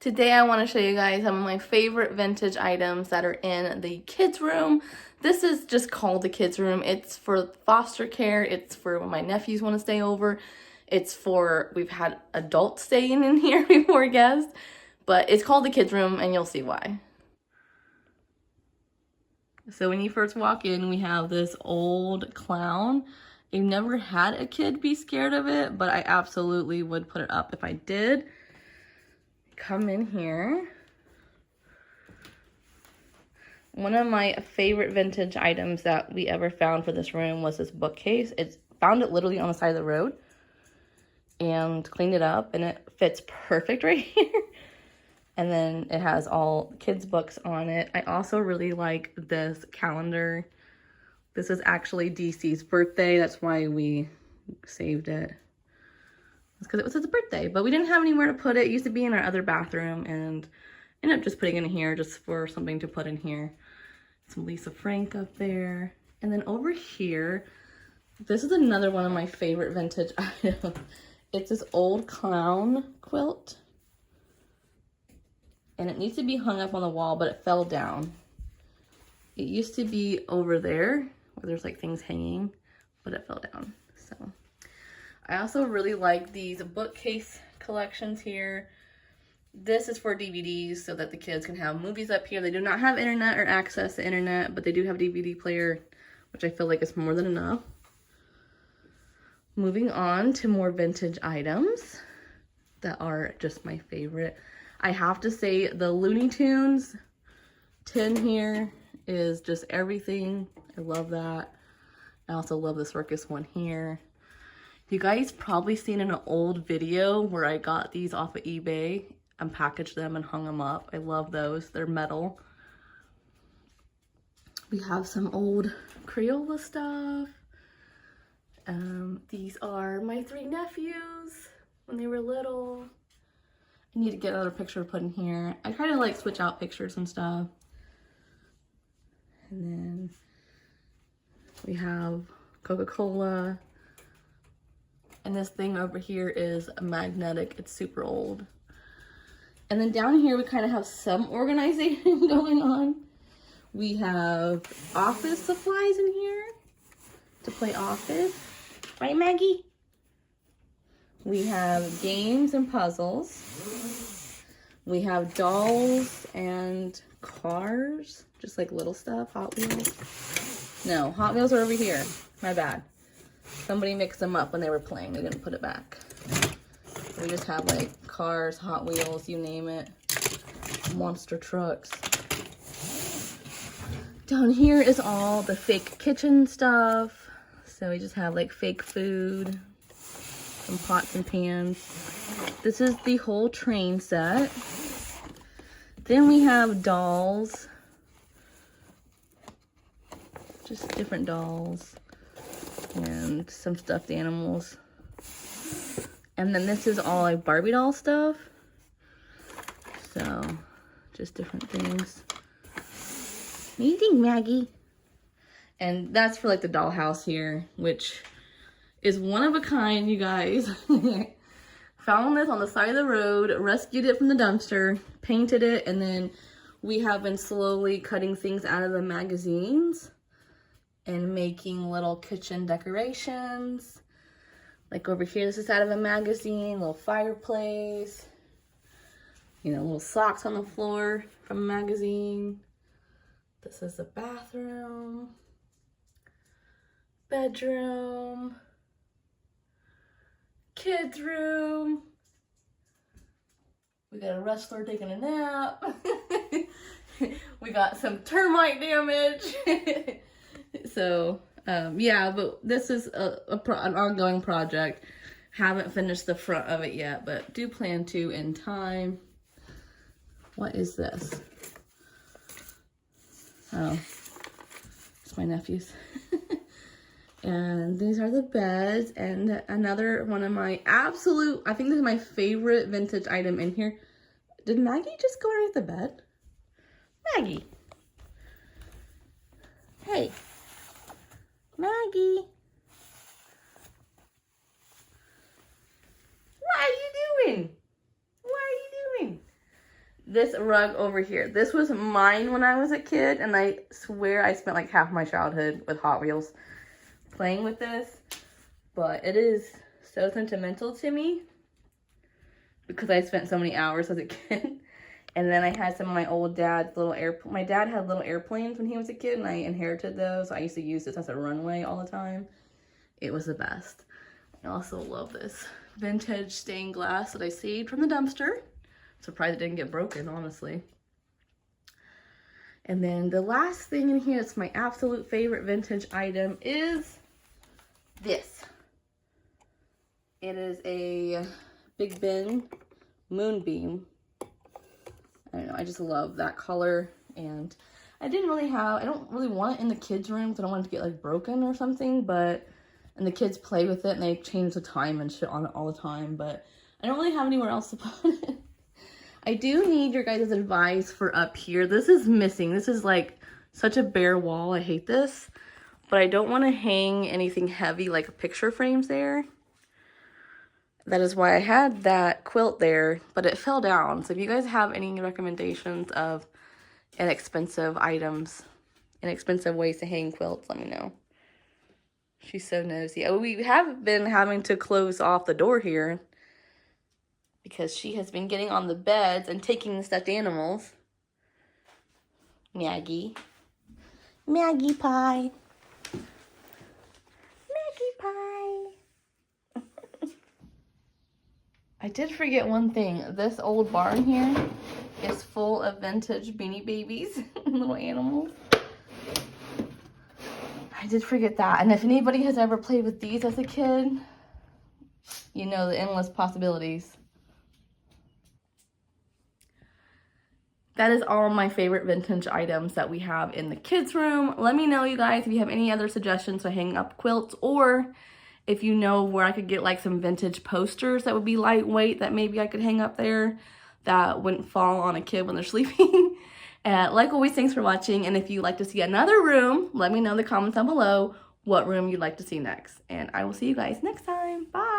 Today I want to show you guys some of my favorite vintage items that are in the kids room. This is just called the kids room. It's for foster care. It's for when my nephews want to stay over. It's for, we've had adults staying in here before guests, but it's called the kids room and you'll see why. So when you first walk in, we have this old clown. I've never had a kid be scared of it, but I absolutely would put it up if I did. Come in here. One of my favorite vintage items that we ever found for this room was this bookcase. Found it literally on the side of the road and cleaned it up, and it fits perfect right here. And then it has all kids' books on it. I also really like this calendar. This is actually DC's birthday. That's why we saved it. It's because it was his birthday, but we didn't have anywhere to put it. It used to be in our other bathroom, and ended up just putting it in here just for something to put in here. Some Lisa Frank up there. And then over here, this is another one of my favorite vintage items. It's this old clown quilt. And it needs to be hung up on the wall, but it fell down. It used to be over there where there's like things hanging, but it fell down. So I also really like these bookcase collections here. This is for DVDs so that the kids can have movies up here. They do not have internet or access to internet, but they do have DVD player, which I feel like is more than enough. Moving on to more vintage items that are just my favorite. I have to say the Looney Tunes tin here is just everything. I love that. I also love the circus one here. You guys probably seen in an old video where I got these off of eBay and packaged them and hung them up. I love those. They're metal. We have some old Crayola stuff. These are my 3 nephews when they were little. I need to get another picture to put in here. I try to like switch out pictures and stuff. And then we have Coca-Cola. And this thing over here is magnetic. It's super old. And then down here we kind of have some organization going on. We have office supplies in here to play office. Right, Maggie? We have games and puzzles. We have dolls and cars, just like little stuff, Hot Wheels. No, Hot Wheels are over here. My bad. Somebody mixed them up when they were playing. They didn't put it back. We just have like cars, Hot Wheels, you name it. Monster trucks. Down here is all the fake kitchen stuff. So we just have like fake food. Some pots and pans. This is the whole train set. Then we have dolls. Just different dolls. And some stuffed animals. And then this is all like Barbie doll stuff. So, just different things. What do you think, Maggie? And that's for like the dollhouse here, which is one of a kind, you guys. Found this on the side of the road, rescued it from the dumpster, painted it, and then we have been slowly cutting things out of the magazines and making little kitchen decorations. Like over here, this is out of a magazine, little fireplace, you know, little socks on the floor from a magazine. This is the bathroom, bedroom, kids room. We got a wrestler taking a nap. We got some termite damage. So yeah, but this is an ongoing project. Haven't finished the front of it yet, but do plan to in time. What is this? Oh, it's my nephew's. And these are the beds, and another one of my absolute, I think this is my favorite vintage item in here. Did Maggie just go underneath the bed? Maggie. Hey. Maggie. What are you doing? What are you doing? this rug over here. This was mine when I was a kid, and I swear I spent like half my childhood with Hot Wheels playing with this. But it is so sentimental to me because I spent so many hours as a kid. And then I had some of my old dad's little my dad had little airplanes when he was a kid, and I inherited those. I used to use this as a runway all the time. It was the best. I also love this vintage stained glass that I saved from the dumpster. Surprised it didn't get broken, honestly. And then the last thing in here, it's my absolute favorite vintage item, is this. It is a Big Ben moonbeam. I don't know, I just love that color. And I don't really want it in the kids' room because I don't want it to get like broken or something, and the kids play with it and they change the time and shit on it all the time, but I don't really have anywhere else to put it. I do need your guys' advice for up here. This is missing. This is like such a bare wall. I hate this, but I don't want to hang anything heavy like picture frames there. That is why I had that quilt there, but it fell down. So if you guys have any recommendations of inexpensive ways to hang quilts, let me know. She's so nosy. Oh, we have been having to close off the door here because she has been getting on the beds and taking the stuffed animals. Maggie pie. Maggie pie. I did forget one thing. This old barn here is full of vintage Beanie Babies and little animals. I did forget that. And if anybody has ever played with these as a kid, you know the endless possibilities. That is all my favorite vintage items that we have in the kids' room. Let me know, you guys, if you have any other suggestions to hang up quilts, or if you know where I could get like some vintage posters that would be lightweight that maybe I could hang up there that wouldn't fall on a kid when they're sleeping. Like always, thanks for watching. And if you'd like to see another room, let me know in the comments down below what room you'd like to see next. And I will see you guys next time. Bye.